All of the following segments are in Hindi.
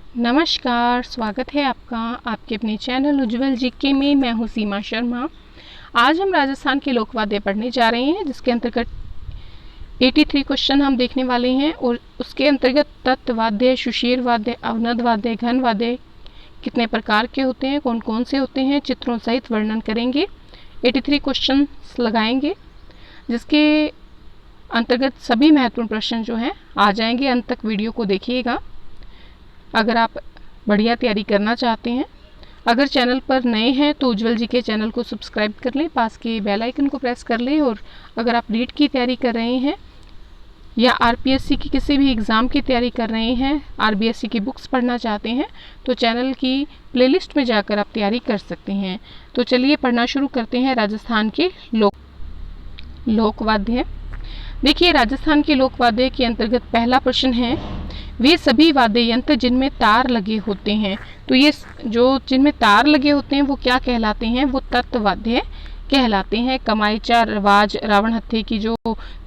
नमस्कार, स्वागत है आपका आपके अपने चैनल उज्जवल जीके में। मैं हूं सीमा शर्मा। आज हम राजस्थान के लोकवाद्य पढ़ने जा रहे हैं, जिसके अंतर्गत 83 क्वेश्चन हम देखने वाले हैं और उसके अंतर्गत तत्वाद्य, सुशीर वाद्य, अवनद वाद्य, घन वाद्य कितने प्रकार के होते हैं, कौन कौन से होते हैं, चित्रों सहित वर्णन करेंगे। 83 क्वेश्चन लगाएंगे, जिसके अंतर्गत सभी महत्वपूर्ण प्रश्न जो हैं आ जाएंगे। अंत तक वीडियो को देखिएगा अगर आप बढ़िया तैयारी करना चाहते हैं। अगर चैनल पर नए हैं तो उज्जवल जी के चैनल को सब्सक्राइब कर लें, पास के बेल आइकन को प्रेस कर लें। और अगर आप नीट की तैयारी कर रहे हैं या आरपीएससी की किसी भी एग्ज़ाम की तैयारी कर रहे हैं, आरबीएससी की बुक्स पढ़ना चाहते हैं, तो चैनल की प्लेलिस्ट में जाकर आप तैयारी कर सकते हैं। तो चलिए पढ़ना शुरू करते हैं। राजस्थान के लोकवाद्य। देखिए, राजस्थान के लोकवाद्य के अंतर्गत पहला प्रश्न है, वे सभी वाद्य यंत्र जिनमें तार लगे होते हैं। तो ये जो जिनमें तार लगे होते हैं वो क्या कहलाते हैं? वो तत्वाद्य कहलाते हैं। कमाईचा, रवाज, रावण हत्थे की जो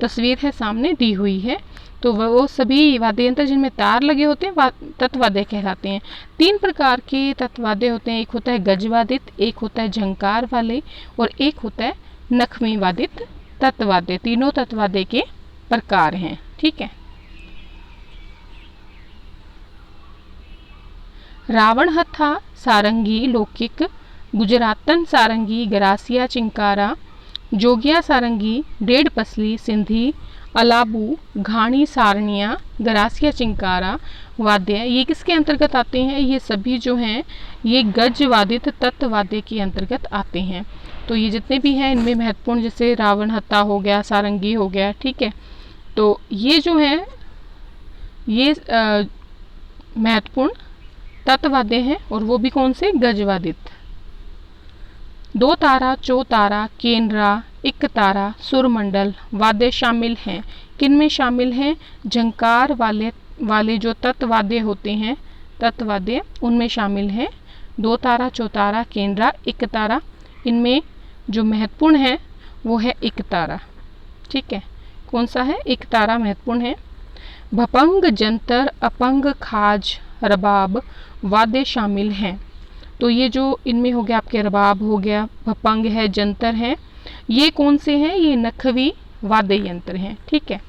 तस्वीर है सामने दी हुई है, तो वो सभी वाद्य यंत्र जिनमें तार लगे होते हैं तत्वाद्य कहलाते हैं। 3 प्रकार के तत्वाद्य होते हैं। एक होता है गजवादित, एक होता है झंकार वाले और एक होता है नखवी वादित तत्वाद्य। तीनों तत्वाद्य के प्रकार हैं। ठीक है। रावण हत्था सारंगी लौकिक, गुजरातन सारंगी, गरासिया चिंकारा, जोगिया सारंगी, डेढ़ पसली सिंधी, अलाबू, घाणी सारनिया, गरासिया चिंकारा वाद्य ये किसके अंतर्गत आते हैं? ये सभी जो हैं ये गजवादित तत्वाद्य के अंतर्गत आते हैं। तो ये जितने भी हैं इनमें महत्वपूर्ण, जैसे रावण हत्था हो गया, सारंगी हो गया, ठीक है। तो ये जो है ये महत्वपूर्ण तत्वाद्य हैं और वो भी कौन से? गजवादित। 2 तारा, चौतारा, केनरा, एक तारा, सुरमंडल वाद्य शामिल हैं। किन में शामिल हैं? झंकार वाले जो तत्वाद्य होते हैं, तत्वाद्य उनमें शामिल हैं। 2 तारा, चौतारा, केनरा, एक तारा। इनमें जो महत्वपूर्ण है वो है एक तारा। ठीक है। कौन सा है? एक तारा महत्वपूर्ण है। भपंग, जंतर, अपंग, खाज, रबाब वाद्य शामिल हैं। तो ये जो इनमें हो गया आपके रबाब हो गया, भपंग है, जंतर है, ये कौन से हैं? ये नखवी वाद्य यंत्र हैं। ठीक है।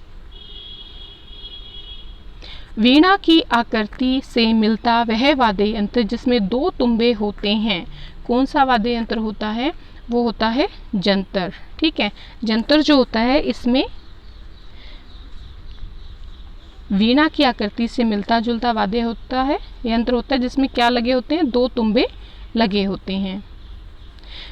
वीणा की आकृति से मिलता वह वाद्य यंत्र जिसमें 2 तुम्बे होते हैं, कौन सा वाद्य यंत्र होता है? वो होता है जंतर। ठीक है। जंतर जो होता है इसमें वीणा की आकृति से मिलता जुलता वाद्य होता है, यंत्र होता है जिसमें क्या लगे होते हैं? 2 तुम्बे लगे होते हैं।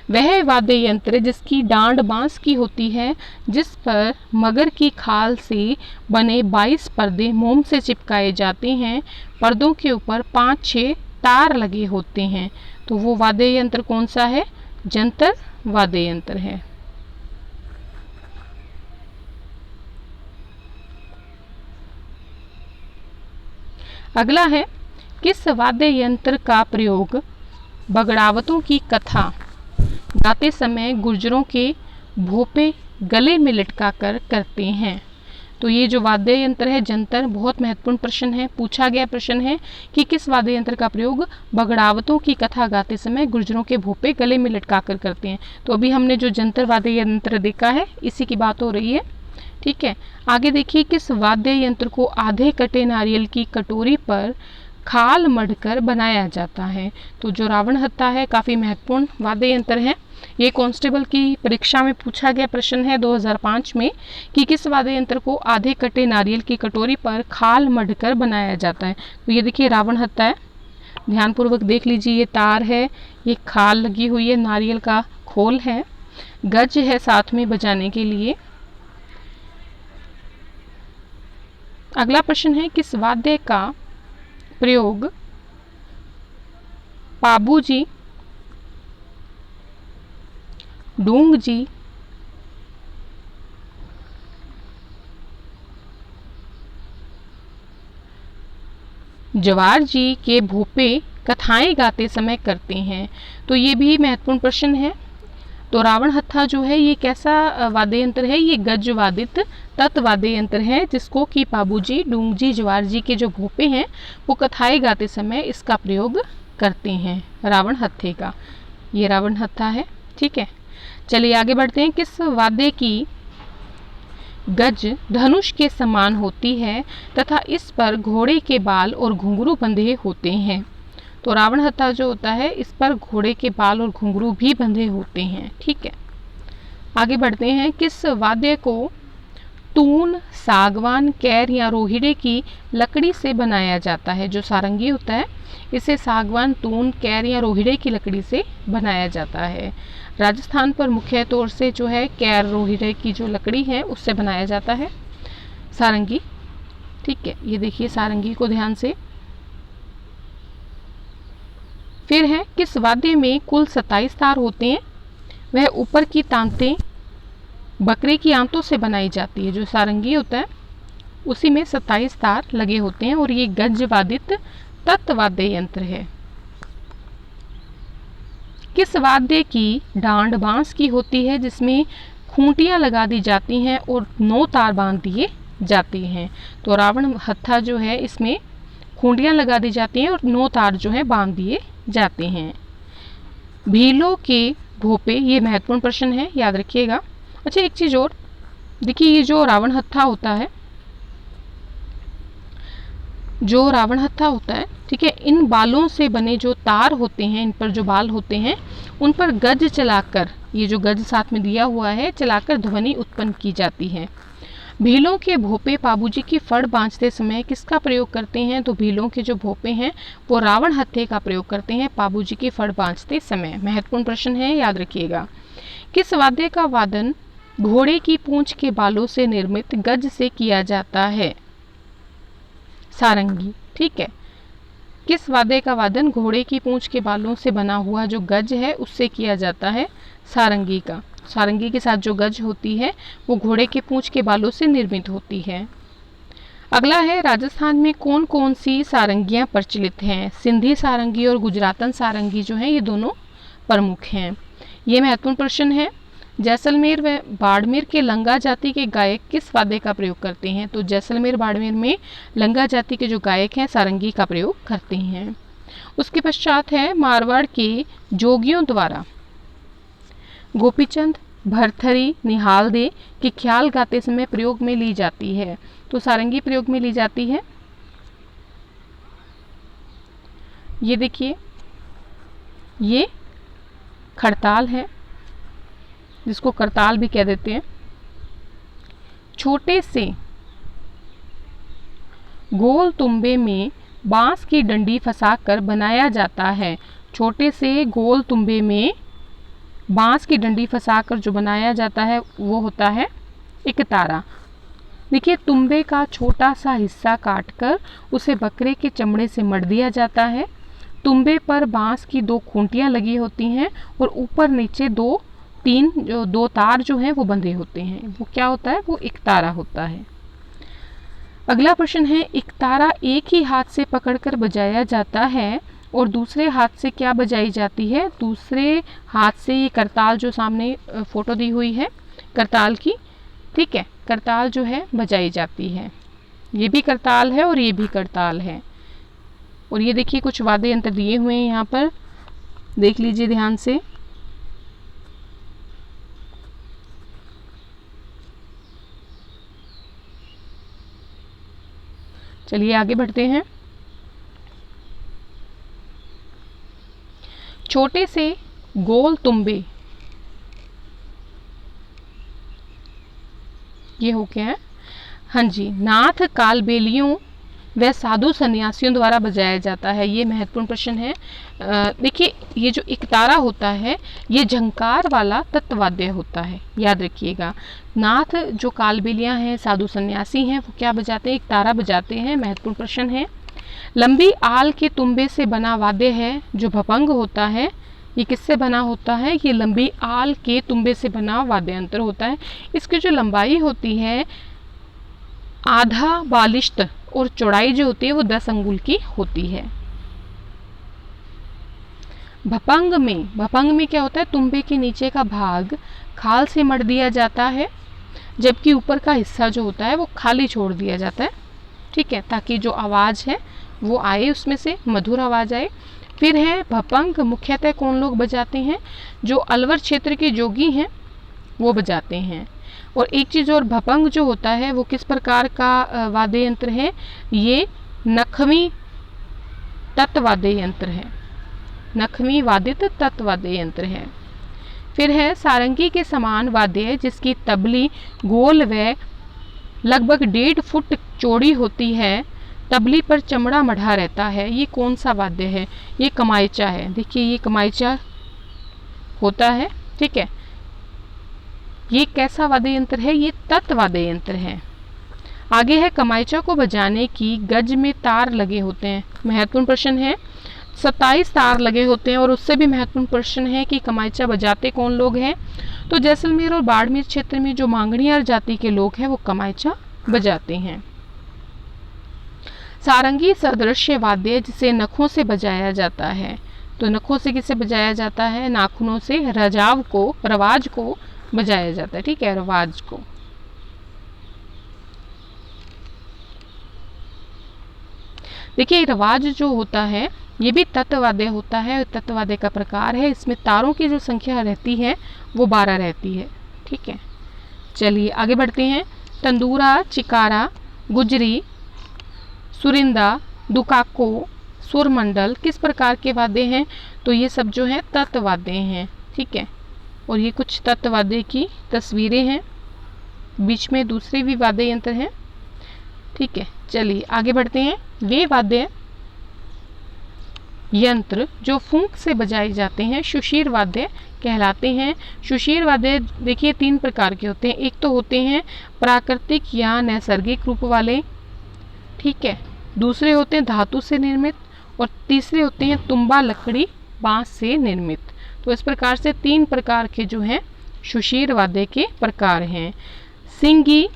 वह वाद्य यंत्र जिसकी डांड बांस की होती है, जिस पर मगर की खाल से बने 22 पर्दे मोम से चिपकाए जाते हैं, पर्दों के ऊपर 5-6 तार लगे होते हैं, तो वो वाद्य यंत्र कौन सा है? जंतर वाद्य यंत्र है। अगला है, किस वाद्य यंत्र का प्रयोग बगड़ावतों की कथा गाते समय गुर्जरों के भोपे गले में लटका कर करते हैं? तो ये जो वाद्य यंत्र है जंतर, बहुत महत्वपूर्ण प्रश्न है, पूछा गया प्रश्न है कि किस वाद्य यंत्र का प्रयोग बगड़ावतों की कथा गाते समय गुर्जरों के भोपे गले में लटका कर करते हैं। तो अभी हमने जो जंतर वाद्य यंत्र देखा है इसी की बात हो रही है। ठीक है। आगे देखिए, किस वाद्य यंत्र को आधे कटे नारियल की कटोरी पर खाल मढ़कर बनाया जाता है? तो जो रावण हत्था है काफ़ी महत्वपूर्ण वाद्य यंत्र है। ये कांस्टेबल की परीक्षा में पूछा गया प्रश्न है 2005 में कि किस वाद्य यंत्र को आधे कटे नारियल की कटोरी पर खाल मढ़कर बनाया जाता है? तो ये देखिए रावण हत्था है, ध्यानपूर्वक देख लीजिए। ये तार है, ये खाल लगी हुई है, नारियल का खोल है, गज है साथ में बजाने के लिए। अगला प्रश्न है, किस वाद्य का प्रयोग पाबूजी, डूंग जी, जवार जी के भोपे कथाएं गाते समय करते हैं? तो ये भी महत्वपूर्ण प्रश्न है। तो रावण हत्था जो है ये कैसा वाद्य यंत्र है, ये गज वादित तत् वाद्य यंत्र है जिसको कि पाबूजी, डूंगजी, जवार जी के जो भोपे हैं वो कथाएं गाते समय इसका प्रयोग करते हैं, रावण हत्थे का। ये रावण हत्था है। ठीक है, चलिए आगे बढ़ते हैं। किस वाद्य की गज धनुष के समान होती है तथा इस पर घोड़े के बाल और घुंघरू बंधे होते हैं? तो रावण हत्था जो होता है इस पर घोड़े के बाल और घुंघरू भी बंधे होते हैं। ठीक है, आगे बढ़ते हैं। किस वाद्य को तून, सागवान, कैर या रोहिड़े की लकड़ी से बनाया जाता है? जो सारंगी होता है इसे सागवान, तून, कैर या रोहिड़े की लकड़ी से बनाया जाता है। राजस्थान पर मुख्य तौर से जो है कैर, रोहिड़े की जो लकड़ी है उससे बनाया जाता है सारंगी। ठीक है, ये देखिए सारंगी को ध्यान से। फिर है, किस वाद्य में कुल 27 तार होते हैं? वह ऊपर की तांतें बकरे की आंतों से बनाई जाती है। जो सारंगी होता है उसी में 27 तार लगे होते हैं और ये गज वादित तत् वाद्य यंत्र है। किस वाद्य की डांड बांस की होती है जिसमें खूंटियां लगा दी जाती हैं और 9 तार बांध दिए जाते हैं? तो रावण हत्था जो है इसमें खूंटियां लगा दी जाती हैं और 9 तार जो है बांध दिए जाते हैं। भीलों के भोपे, ये महत्वपूर्ण प्रश्न है, याद रखिएगा। अच्छा, एक चीज और देखिए, ये जो रावण हत्था होता है, जो रावण हत्था होता है, ठीक है, इन बालों से बने जो तार होते हैं, इन पर जो बाल होते हैं उन पर गज चलाकर, ये जो गज साथ में दिया हुआ है, चलाकर ध्वनि उत्पन्न की जाती है। भीलों के भोपे पाबूजी की फड़ बांधते समय किसका प्रयोग करते हैं? तो भीलों के जो भोपे हैं वो रावण हत्थे का प्रयोग करते हैं पाबूजी की फड़ बांधते समय। महत्वपूर्ण प्रश्न है, याद रखिएगा। किस वाद्य का वादन घोड़े की पूंछ के बालों से निर्मित गज से किया जाता है? सारंगी। ठीक है, किस वाद्य का वादन घोड़े की पूंछ के बालों से बना हुआ जो गज है उससे किया जाता है? सारंगी का। सारंगी के साथ जो गज होती है वो घोड़े के पूंछ के बालों से निर्मित होती है। अगला है, राजस्थान में कौन कौन सी सारंगियां प्रचलित हैं? सिंधी सारंगी और गुजरातन सारंगी जो है ये दोनों प्रमुख हैं। ये महत्वपूर्ण प्रश्न है। जैसलमेर व बाड़मेर के लंगा जाति के गायक किस वाद्य का प्रयोग करते हैं? तो जैसलमेर बाड़मेर में लंगा जाति के जो गायक हैं सारंगी का प्रयोग करते हैं। उसके पश्चात है, मारवाड़ के जोगियों द्वारा गोपीचंद, भरथरी, निहाल दे के ख्याल गाते समय प्रयोग में ली जाती है? तो सारंगी प्रयोग में ली जाती है। ये देखिए, ये खड़ताल है जिसको करताल भी कह देते हैं। छोटे से गोल तुंबे में बांस की डंडी फंसाकर बनाया जाता है। छोटे से गोल तुंबे में बांस की डंडी फंसाकर जो बनाया जाता है वो होता है एक तारा। देखिए, तुंबे का छोटा सा हिस्सा काटकर उसे बकरे के चमड़े से मढ़ दिया जाता है। तुंबे पर बांस की 2 खूंटियां लगी होती हैं और ऊपर नीचे 2 तार जो हैं वो बंधे होते हैं। वो क्या होता है? वो एक तारा होता है। अगला प्रश्न है, एक तारा एक ही हाथ से पकड़कर बजाया जाता है और दूसरे हाथ से क्या बजाई जाती है? दूसरे हाथ से ये करताल जो सामने फोटो दी हुई है करताल की, ठीक है, करताल जो है बजाई जाती है। ये भी करताल है और ये भी करताल है। और ये देखिए कुछ वाद्य यंत्र दिए हुए हैं यहाँ पर, देख लीजिए ध्यान से। चलिए आगे बढ़ते हैं। छोटे से गोल तुंबे, ये हो गया है, हाँ जी, नाथ कालबेलियों व साधु सन्यासियों द्वारा बजाया जाता है। ये महत्वपूर्ण प्रश्न है। देखिए, ये जो एक तारा होता है ये झंकार वाला तत्वाद्य होता है, याद रखिएगा। नाथ जो कालबेलियां हैं, साधु सन्यासी हैं, वो क्या बजाते हैं? एक तारा बजाते हैं। महत्वपूर्ण प्रश्न है। लंबी आल के तुंबे से बना वाद्य है जो भपंग होता है, ये किससे बना होता है? ये लंबी आल के तुंबे से बना वाद्य यंत्र होता है। इसकी जो लंबाई होती है आधा बालिश्त और चौड़ाई जो होती है वो 10 अंगुल की होती है। भपंग में क्या होता है, तुम्बे के नीचे का भाग खाल से मढ़ दिया जाता है, जबकि ऊपर का हिस्सा जो होता है वो खाली छोड़ दिया जाता है, ठीक है, ताकि जो आवाज़ है वो आए, उसमें से मधुर आवाज़ आए। फिर है भपंग, मुख्यतः कौन लोग बजाते हैं, जो अलवर क्षेत्र के जोगी हैं वो बजाते हैं। और एक चीज़ और, भपंग जो होता है वो किस प्रकार का वाद्य यंत्र है, ये नखवी तत्वाद्य यंत्र है, नखवी वादित तत्वाद्य यंत्र है। फिर है सारंगी के समान वाद्य जिसकी तबली गोल व लगभग 1.5 फुट चौड़ी होती है, तबली पर चमड़ा मढ़ा रहता है, ये कौन सा वाद्य है, ये कमाइचा है। देखिए ये कमाइचा होता है, ठीक है। ये कैसा वाद्य यंत्र है, ये तत्वाद्य यंत्र है। आगे है कमाइचा को बजाने की गज में तार लगे होते हैं, महत्वपूर्ण प्रश्न है। 27 तार लगे होते हैं। और उससे भी महत्वपूर्ण प्रश्न है कि कमाइचा बजाते कौन लोग हैं, तो जैसलमेर और बाड़मेर क्षेत्र में जो मांगणियार जाति के लोग हैं वो कमाइचा बजाते हैं। सारंगी सदृश्य वाद्य जिसे नखों से बजाया जाता है, तो नखों से किसे बजाया जाता है, नाखूनों से रवाज को बजाया जाता है, ठीक है, रवाज को। देखिए रवाज जो होता है ये भी तत्वाद्य होता है, तत्वाद्य का प्रकार है, इसमें तारों की जो संख्या रहती है वो 12 रहती है, ठीक है। चलिए आगे बढ़ते हैं। तंदूरा, चिकारा, गुजरी, सुरिंदा, दुकाको, सुरमंडल किस प्रकार के वाद्य हैं, तो ये सब जो हैं तत्वाद्य हैं, ठीक है। और ये कुछ तत्वाद्य की तस्वीरें हैं, बीच में दूसरे भी वाद्य यंत्र हैं, ठीक है। चलिए आगे बढ़ते हैं। वे वाद्य यंत्र जो फूंक से बजाए जाते हैं शुशीर वाद्य कहलाते हैं। शुशीर वाद्य देखिए 3 प्रकार के होते हैं, एक तो होते हैं प्राकृतिक या नैसर्गिक रूप वाले, ठीक है, दूसरे होते हैं धातु से निर्मित, और तीसरे होते हैं तुम्बा, लकड़ी, बांस से निर्मित। तो इस प्रकार से 3 प्रकार के जो हैं शुशीर वाद्य के प्रकार हैं। सिंगी,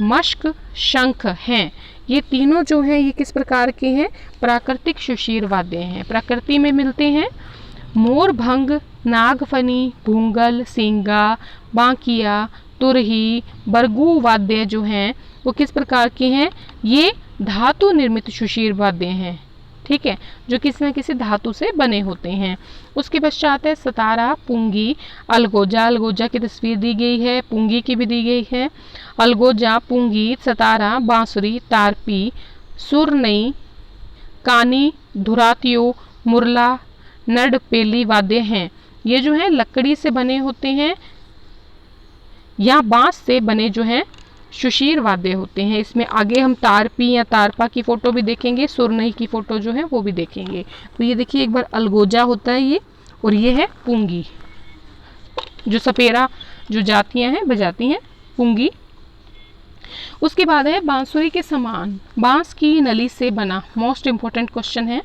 मश्क, शंख हैं, ये तीनों जो हैं ये किस प्रकार के हैं, प्राकृतिक शुशीर वाद्य हैं, प्रकृति में मिलते हैं। मोर भंग, नागफनी, भूंगल, सींगा, बांकिया, तुरही, बरगू वाद्य जो हैं वो किस प्रकार के हैं, ये धातु निर्मित शुशीर वाद्य हैं, ठीक है, जो किसी न किसी धातु से बने होते हैं। उसके पश्चात है सतारा, पुंगी, अलगोजा, अलगोजा की तस्वीर दी गई है, पुंगी की भी दी गई है। अलगोजा, पुंगी, सतारा, बांसुरी, तारपी, सुरनई, कानी, धुरातियो, मुरला, नडपेली वाद्य हैं। ये जो है लकड़ी से बने होते हैं या बांस से बने जो हैं शुशीर वाद्य होते हैं। इसमें आगे हम तारपी या तारपा की फोटो भी देखेंगे, सुरनई की फोटो जो है वो भी देखेंगे। तो ये देखिए एक बार अलगोजा होता है ये, और ये है पुंगी, जो सपेरा जो जातियां हैं बजाती हैं पुंगी। उसके बाद है बांसुरी के समान बांस की नली से बना, मोस्ट इम्पोर्टेंट क्वेश्चन है।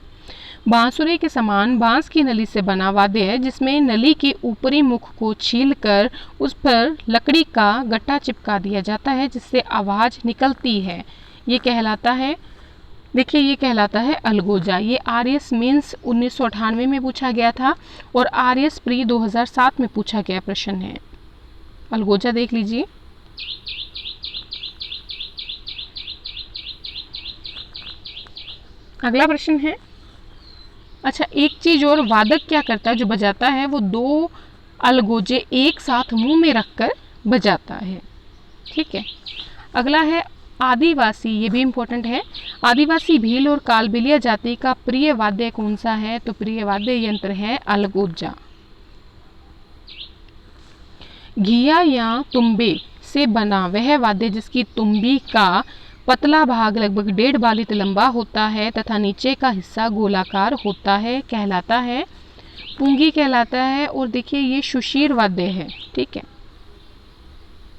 बांसुरी के समान बांस की नली से बना वाद्य है जिसमें नली के ऊपरी मुख को छीलकर उस पर लकड़ी का गट्टा चिपका दिया जाता है जिससे आवाज निकलती है, ये कहलाता है, देखिए ये कहलाता है अलगोजा। ये आरएस मेंस 1998 में पूछा गया था और आरएस प्री 2007 में पूछा गया प्रश्न है। अलगोजा देख लीजिए। अगला प्रश्न है, अच्छा एक चीज और, वादक क्या करता है, जो बजाता है वो 2 अलगोजे एक साथ मुंह में रखकर बजाता है, ठीक है। अगला है आदिवासी, ये भी इम्पोर्टेंट है। आदिवासी भील और कालबेलिया जाति का प्रिय वाद्य कौन सा है, तो प्रिय वाद्य यंत्र है अलगोजा। घिया या तुम्बे से बना वह वाद्य जिसकी तुम्बी का पतला भाग लगभग 1.5 बालित लंबा होता है तथा नीचे का हिस्सा गोलाकार होता है, कहलाता है पुंगी कहलाता है। और देखिए ये शुशीर वाद्य है, ठीक है,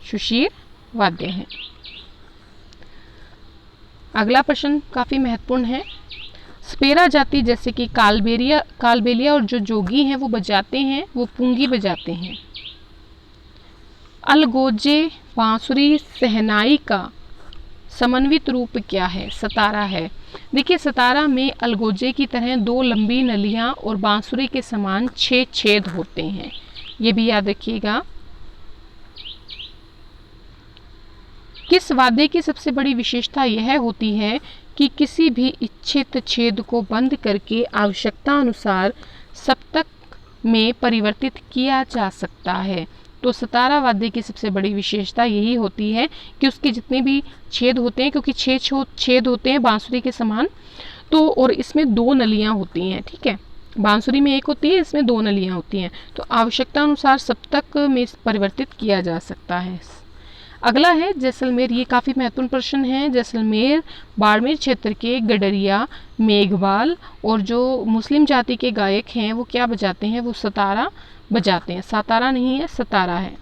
शुशीर वाद्य है। अगला प्रश्न काफी महत्वपूर्ण है। स्पेरा जाति जैसे कि कालबेलिया और जो जोगी हैं वो बजाते हैं, वो पुंगी बजाते हैं। अलगोजे, बांसुरी, सहनाई का समन्वित रूप क्या है, सतारा है। देखिए सतारा में अलगोजे की तरह 2 लंबी नलियां और बांसुरी के समान 6 छेद होते हैं, ये भी याद रखिएगा। किस वाद्य की सबसे बड़ी विशेषता यह होती है कि किसी भी इच्छित छेद को बंद करके आवश्यकता अनुसार सप्तक में परिवर्तित किया जा सकता है। तो सतारा वाद्य की सबसे बड़ी विशेषता यही होती है कि उसके जितने भी छेद होते हैं, क्योंकि 6 छेद होते हैं बांसुरी के समान, तो और इसमें 2 नलियां होती हैं, ठीक है। बांसुरी में 1 होती है, इसमें 2 नलियां होती हैं, तो आवश्यकता अनुसार सप्तक में परिवर्तित किया जा सकता है। अगला है जैसलमेर, ये काफ़ी महत्वपूर्ण प्रश्न है। जैसलमेर बाड़मेर क्षेत्र के गडरिया, मेघवाल और जो मुस्लिम जाति के गायक हैं वो क्या बजाते हैं, वो सतारा बजाते हैं। सतारा नहीं है, सतारा है,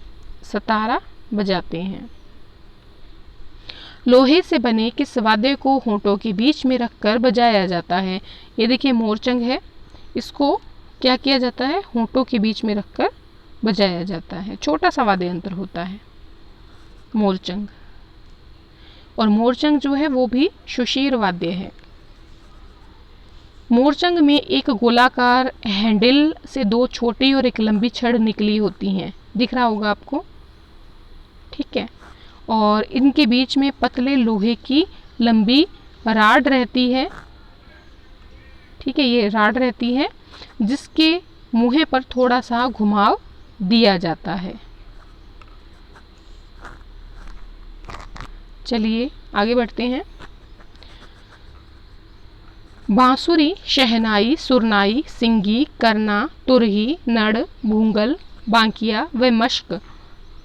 सतारा बजाते हैं। लोहे से बने किस वाद्य को होंठों के बीच में रखकर बजाया जाता है? ये देखिए मोरचंग है, इसको क्या किया जाता है, होंठों के बीच में रखकर बजाया जाता है। छोटा सा वाद्य यंत्र होता है मोरचंग, और मोरचंग जो है वो भी सुशीर वाद्य है। मोरचंग में एक गोलाकार हैंडल से 2 छोटी और एक लंबी छड़ निकली होती हैं, दिख रहा होगा आपको, ठीक है। और इनके बीच में पतले लोहे की लंबी राड रहती है, ठीक है, ये राड रहती है जिसके मुँह पर थोड़ा सा घुमाव दिया जाता है। चलिए आगे बढ़ते हैं। बांसुरी, शहनाई, सुरनाई, सिंगी, करना, तुरही, नड़, भूंगल, बांकिया व मश्क,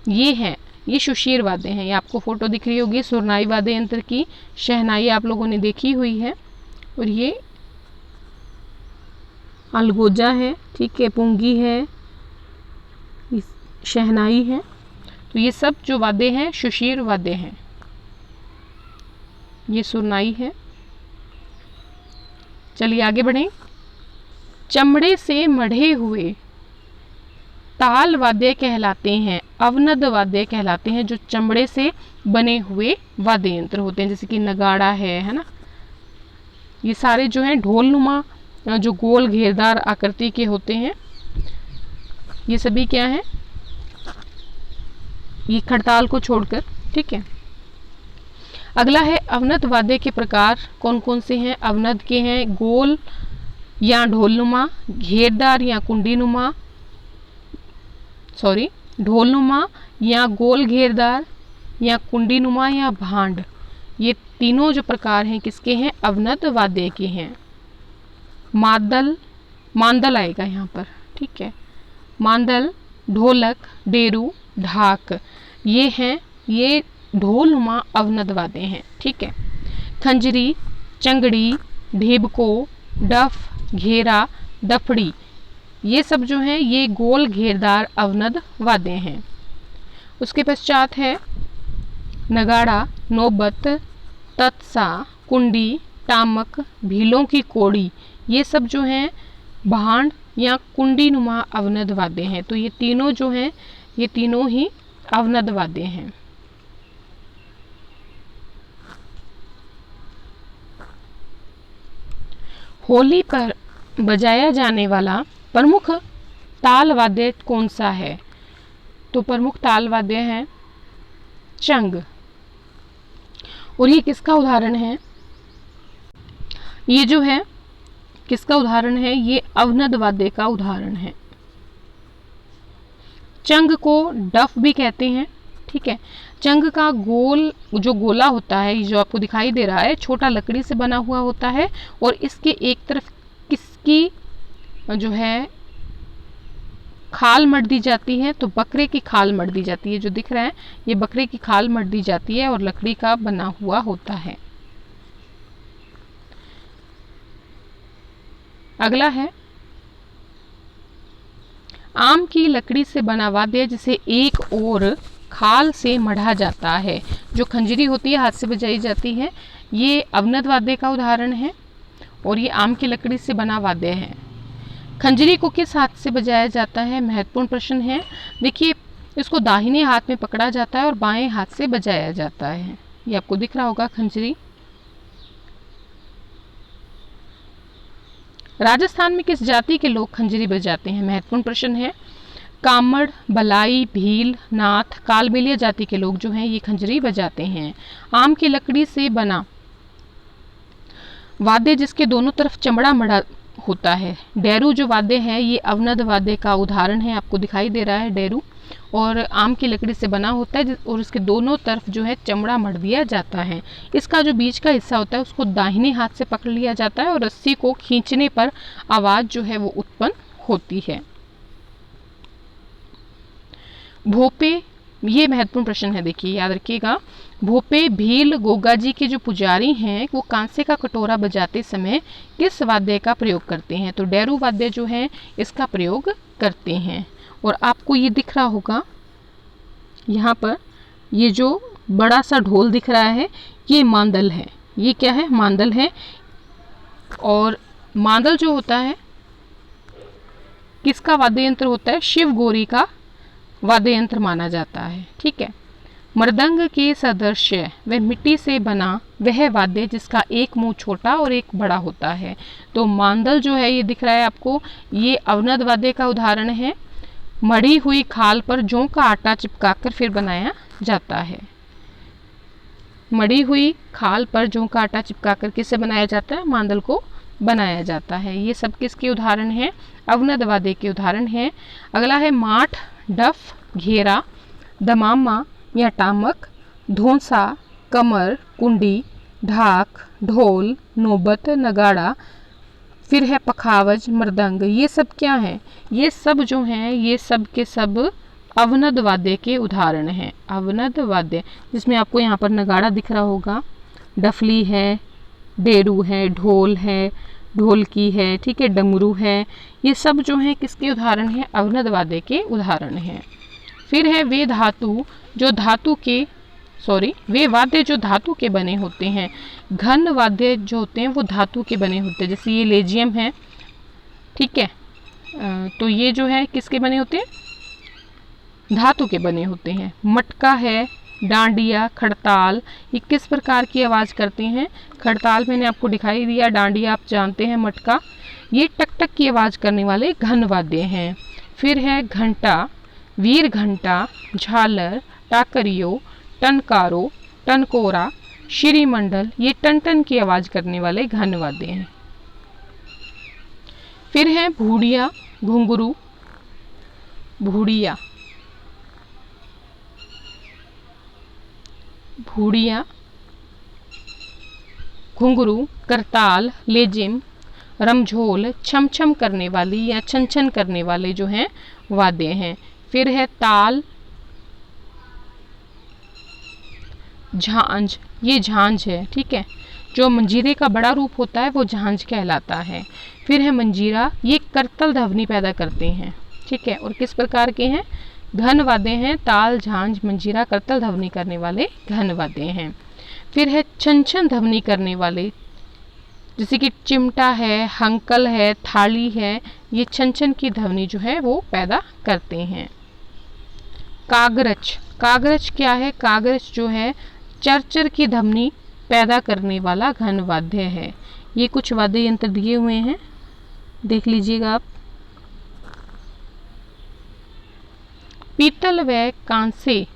ये हैं, ये सुशीर वाद्य हैं। ये आपको फोटो दिख रही होगी सुरनाई वाद्य यंत्र की। शहनाई आप लोगों ने देखी हुई है, और ये अलगोजा है, ठीक है, पुंगी है, शहनाई है। तो ये सब जो वाद्य हैं सुशीर वाद्य हैं। ये सुरनाई है। चलिए आगे बढ़ें। चमड़े से मढ़े हुए ताल वाद्य कहलाते हैं, अवनद वाद्य कहलाते हैं, जो चमड़े से बने हुए वाद्य यंत्र होते हैं, जैसे कि नगाड़ा है ना। ये सारे जो हैं ढोलनुमा, जो गोल घेरदार आकृति के होते हैं, ये सभी क्या हैं, ये खड़ताल को छोड़कर, ठीक है। अगला है अवनद वाद्य के प्रकार कौन कौन से हैं? अवनद के हैं गोल या ढोलनुमा, घेरदार या कुंडीनुमा, ढोलनुमा या गोल घेरदार, या कुंडीनुमा या भांड। ये तीनों जो प्रकार हैं किसके हैं? अवनद वाद्य के हैं। मांदल आएगा यहाँ पर, ठीक है। मांदल, ढोलक, डेरू, ढाक, ये हैं, ये ढोलनुमा अवनद वाद्य हैं, ठीक है। खंजरी, चंगड़ी, ढेबको, डफ, घेरा, डफड़ी, ये सब जो हैं ये गोल घेरदार अवनद वाद्य हैं। उसके पश्चात है नगाड़ा, नौबत, तत्सा, कुंडी, टामक, भीलों की कोड़ी, ये सब जो हैं भांड या कुंडीनुमा अवनद वाद्य हैं। तो ये तीनों जो हैं ये तीनों ही अवनद वाद्य हैं। होली पर बजाया जाने वाला प्रमुख ताल वाद्य कौन सा है? तो प्रमुख ताल वाद्य है चंग, और ये किसका उदाहरण है? ये जो है किसका उदाहरण है? ये अवनद वाद्य का उदाहरण है। चंग को डफ भी कहते हैं, ठीक है। चंग का गोल जो गोला होता है, जो आपको दिखाई दे रहा है, छोटा लकड़ी से बना हुआ होता है, और इसके एक तरफ किसकी जो है खाल मढ़ दी जाती है, तो बकरे की खाल मढ़ दी जाती है। जो दिख रहा है ये बकरे की खाल मढ़ दी जाती है और लकड़ी का बना हुआ होता है। अगला है आम की लकड़ी से बना वाद्य जिसे एक और खाल से मढ़ा जाता है। जो खंजरी होती है हाथ से बजाई जाती है, ये अवनद वाद्य का उदाहरण है, और ये आम की लकड़ी से बना वाद्य है। खंजरी को किस हाथ से बजाया जाता है? महत्वपूर्ण प्रश्न है। देखिए इसको दाहिने हाथ में पकड़ा जाता है और बाएं हाथ से बजाया जाता है। ये आपको दिख रहा होगा खंजरी। राजस्थान में किस जाति के लोग खंजरी बजाते हैं? महत्वपूर्ण प्रश्न है। कामड़, बलाई, भील, नाथ, कालबेलिया जाति के लोग जो हैं ये खंजरी बजाते हैं। आम की लकड़ी से बना वाद्य जिसके दोनों तरफ चमड़ा मड़ा होता है। डेरू जो वाद्य है ये अवनद वाद्य का उदाहरण है, आपको दिखाई दे रहा है डेरू, और आम की लकड़ी से बना होता है और इसके दोनों तरफ जो है चमड़ा मढ़ दिया जाता है। इसका जो बीच का हिस्सा होता है उसको दाहिने हाथ से पकड़ लिया जाता है और रस्सी को खींचने पर आवाज जो है वो उत्पन्न होती है। भोपे, ये महत्वपूर्ण प्रश्न है, देखिए याद रखिएगा। भोपे, भील, गोगा जी के जो पुजारी हैं वो कांसे का कटोरा बजाते समय किस वाद्य का प्रयोग करते हैं? तो डेरू वाद्य जो है इसका प्रयोग करते हैं। और आपको ये दिख रहा होगा यहाँ पर, ये जो बड़ा सा ढोल दिख रहा है ये मांदल है। ये क्या है? मांदल है। और मांदल जो होता है किसका वाद्य यंत्र होता है? शिव गौरी का वाद्य यंत्र माना जाता है। ठीक है। मृदंग के सदृश्य वह मिट्टी से बना वह वाद्य जिसका एक मुंह छोटा और एक बड़ा होता है। तो मांदल जो है ये दिख रहा है आपको, ये अवनद वाद्य का उदाहरण है। मढ़ी हुई खाल पर जौ का आटा चिपकाकर फिर बनाया जाता है। मढ़ी हुई खाल पर जौ का आटा चिपकाकर किससे बनाया जाता है? मांदल को बनाया जाता है। ये सब किसके उदाहरण हैं? अवनद वाद्य के उदाहरण हैं। अगला है माठ, डफ, घेरा, दमामा या टामक, धोंसा, कमर, कुंडी, ढाक, ढोल, नौबत, नगाड़ा, फिर है पखावज, मृदंग। ये सब क्या है? ये सब जो हैं ये सब के सब अवनद वाद्य के उदाहरण हैं। अवनद वाद्य जिसमें आपको यहाँ पर नगाड़ा दिख रहा होगा, डफली है, डेरू है, ढोल है, ढोलकी है, ठीक है, डमरू है। ये सब जो हैं किसके उदाहरण हैं? अवनद वाद्य के उदाहरण हैं। फिर है वे धातु जो धातु के वे वाद्य जो धातु के बने होते हैं। घन वाद्य जो होते हैं वो धातु के बने होते हैं। जैसे ये लेजियम है, ठीक है, तो ये जो है किसके बने होते हैं? धातु के बने होते हैं। मटका है, डांडिया, खड़ताल, ये किस प्रकार की आवाज़ करते हैं? खड़ताल मैंने आपको दिखाई दिया, डांडिया आप जानते हैं, मटका ये टक टक की आवाज़ करने वाले घन वाद्य हैं। फिर है घंटा, वीर घंटा, झालर, टाकरियो, टनकारो, टनकोरा, श्रीमंडल, ये टन टन की आवाज़ करने वाले घन वाद्य हैं। फिर है भूड़िया, घुंघरू, भूड़िया, भूड़िया, घुंघरू, करताल, लेजिम, रमझोल, छम छम करने वाली या छन छन करने वाले जो हैं वाद्य हैं। फिर है ताल, झांझ, ये झांझ है, ठीक है, जो मंजीरे का बड़ा रूप होता है वो झांझ कहलाता है। फिर है मंजीरा, ये करतल ध्वनि पैदा करते हैं, ठीक है, और किस प्रकार के हैं? घन वाद्य हैं। ताल, झांझ, मंजीरा करतल ध्वनि करने वाले घन वाद्य हैं। फिर है छन छन ध्वनि करने वाले, जैसे कि चिमटा है, हंकल है, थाली है, ये छन छन की ध्वनि जो है वो पैदा करते हैं। कागरच, कागरच क्या है? कागरच जो है चरचर की ध्वनि पैदा करने वाला घन वाद्य है। ये कुछ वाद्य यंत्र दिए हुए हैं, देख लीजिएगा आप। पीतल व कांसे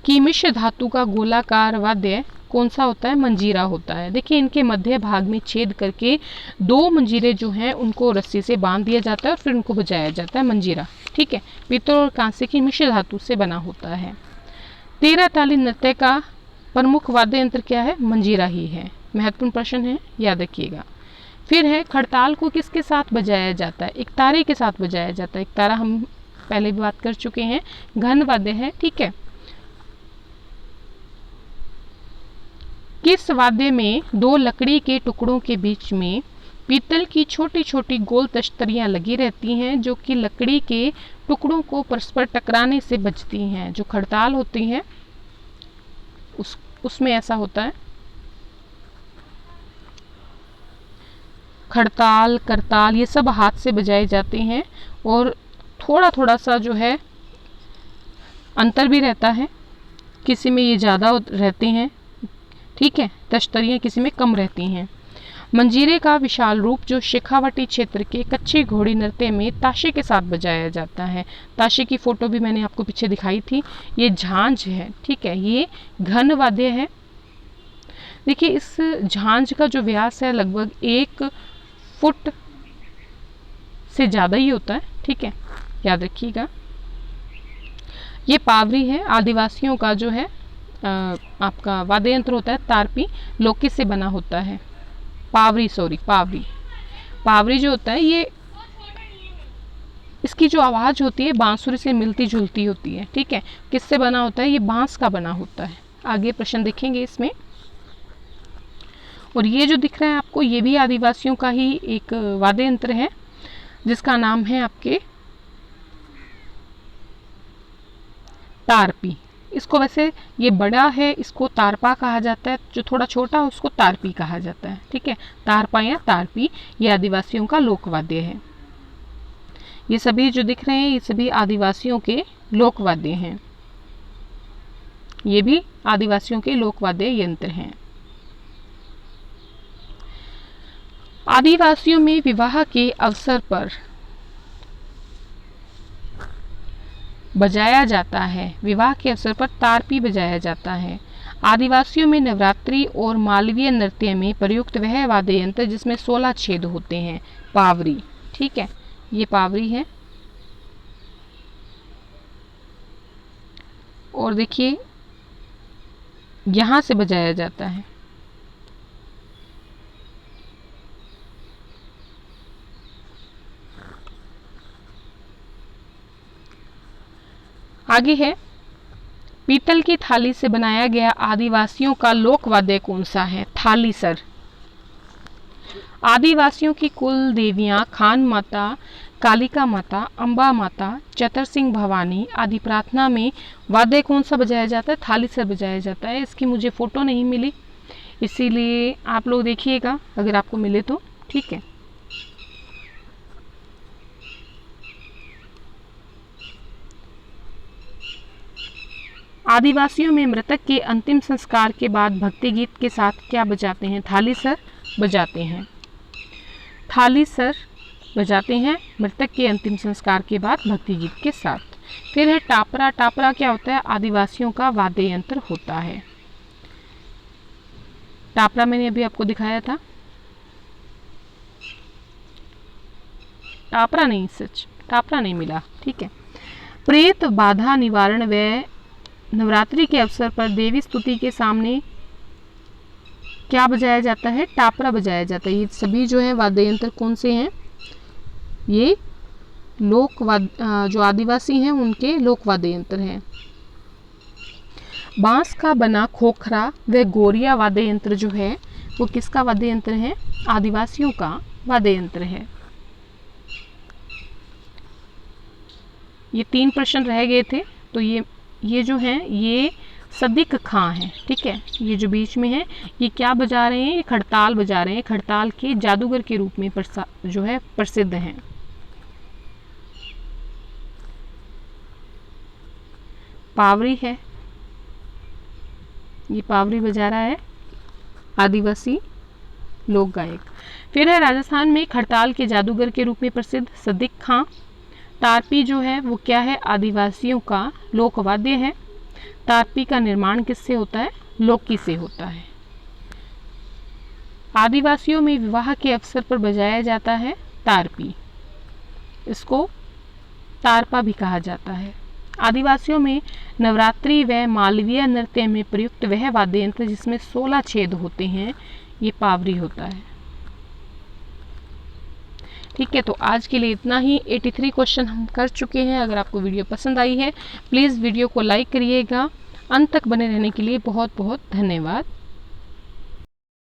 की मिश्र धातु का गोलाकार वाद्य कौन सा होता है? मंजीरा होता है। देखिए इनके मध्य भाग में छेद करके दो मंजीरे जो हैं उनको रस्सी से बांध दिया जाता है और फिर उनको बजाया जाता है, मंजीरा, ठीक है। पीतल और कांसे की मिश्र धातु से बना होता है। 13 ताली नृत्य का प्रमुख वाद्य यंत्र क्या है? मंजीरा ही है। महत्वपूर्ण प्रश्न है, याद रखिएगा। फिर है खड़ताल को किसके साथ बजाया जाता है? एक तारे के साथ बजाया जाता है। एक तारा हम पहले भी बात कर चुके हैं, घन वाद्य है, ठीक है। किस वाद्य में दो लकड़ी के टुकड़ों के बीच में पीतल की छोटी छोटी गोल तश्तरियां लगी रहती हैं जो कि लकड़ी के टुकड़ों को परस्पर टकराने से बचती हैं? जो खड़ताल होती हैं उसमें ऐसा होता है। खड़ताल, करताल, ये सब हाथ से बजाए जाते हैं और थोड़ा थोड़ा सा जो है अंतर भी रहता है, किसी में ये ज़्यादा रहते हैं, ठीक है, तश्तरियाँ किसी में कम रहती हैं। मंजीरे का विशाल रूप जो शेखावटी क्षेत्र के कच्चे घोड़ी नृत्य में ताशे के साथ बजाया जाता है। ताशे की फोटो भी मैंने आपको पीछे दिखाई थी। ये झांझ है, ठीक है, ये घन वाद्य है। देखिए इस झांझ का जो व्यास है लगभग 1 फुट से ज़्यादा ही होता है, ठीक है, याद रखिएगा। ये पावरी है, आदिवासियों का जो है आपका वाद्य यंत्र होता है तारपी, लोकिस से बना होता है। पावरी जो होता है ये, इसकी जो आवाज़ होती है बांसुरी से मिलती जुलती होती है, ठीक है। किससे बना होता है? ये बांस का बना होता है। आगे प्रश्न देखेंगे इसमें। और ये जो दिख रहा है आपको, ये भी आदिवासियों का ही एक वाद्य यंत्र है जिसका नाम है आपके तारपी। इसको वैसे ये बड़ा है, इसको तारपा कहा जाता है, जो थोड़ा छोटा है उसको तारपी कहा जाता है, ठीक है। तारपा या तारपी ये आदिवासियों का लोकवाद्य है। ये सभी जो दिख रहे हैं ये सभी आदिवासियों के लोकवाद्य हैं। ये भी आदिवासियों के लोकवाद्य यंत्र हैं। आदिवासियों में विवाह के अवसर पर बजाया जाता है, विवाह के अवसर पर तारपी बजाया जाता है। आदिवासियों में नवरात्रि और मालवीय नृत्य में प्रयुक्त वह वाद्य यंत्र जिसमें 16 छेद होते हैं, पावरी, ठीक है, ये पावरी है। और देखिए यहां से बजाया जाता है। आगे है, पीतल की थाली से बनाया गया आदिवासियों का लोकवाद्य कौन सा है? थालीसर। आदिवासियों की कुल देवियां खान माता, कालिका माता, अम्बा माता, चतर सिंह भवानी आदि प्रार्थना में वाद्य कौन सा बजाया जाता है? थालीसर बजाया जाता है। इसकी मुझे फोटो नहीं मिली, इसीलिए आप लोग देखिएगा अगर आपको मिले तो, ठीक है। आदिवासियों में मृतक के अंतिम संस्कार के बाद भक्ति गीत के साथ क्या बजाते हैं? थालीसर बजाते हैं। थालीसर बजाते हैं मृतक के अंतिम संस्कार के बाद भक्ति गीत के साथ। फिर है टापरा। टापरा क्या होता है? आदिवासियों का वाद्य यंत्र होता है। टापरा मैंने अभी आपको दिखाया था। टापरा नहीं मिला, ठीक है। प्रेत बाधा निवारण व नवरात्रि के अवसर पर देवी स्तुति के सामने क्या बजाया जाता है? टापरा बजाया जाता है। ये सभी जो है वाद्य यंत्र कौन से हैं? ये जो आदिवासी हैं उनके लोक वाद्य यंत्र हैं। बांस का बना खोखरा व गोरिया वाद्य यंत्र जो है वो किसका वाद्य यंत्र है? आदिवासियों का वाद्य यंत्र है। ये 3 प्रश्न रह गए थे, तो ये जो है ये सदिक खां है, ठीक है। ये जो बीच में है ये क्या बजा रहे हैं? ये खड़ताल बजा रहे हैं। खड़ताल के जादूगर के रूप में जो है प्रसिद्ध हैं। पावरी है, ये पावरी बजा रहा है आदिवासी लोक गायक। फिर है राजस्थान में खड़ताल के जादूगर के रूप में प्रसिद्ध सदिक खां। तारपी जो है वो क्या है? आदिवासियों का लोकवाद्य है। तारपी का निर्माण किससे होता है? लोकी से होता है। आदिवासियों में विवाह के अवसर पर बजाया जाता है तारपी, इसको तारपा भी कहा जाता है। आदिवासियों में नवरात्रि व मालवीय नृत्य में प्रयुक्त वह वाद्य यंत्र जिसमें 16 छेद होते हैं, ये पावरी होता है। ठीक है, तो आज के लिए इतना ही। 83 क्वेश्चन हम कर चुके हैं। अगर आपको वीडियो पसंद आई है प्लीज़ वीडियो को लाइक करिएगा। अंत तक बने रहने के लिए बहुत बहुत धन्यवाद।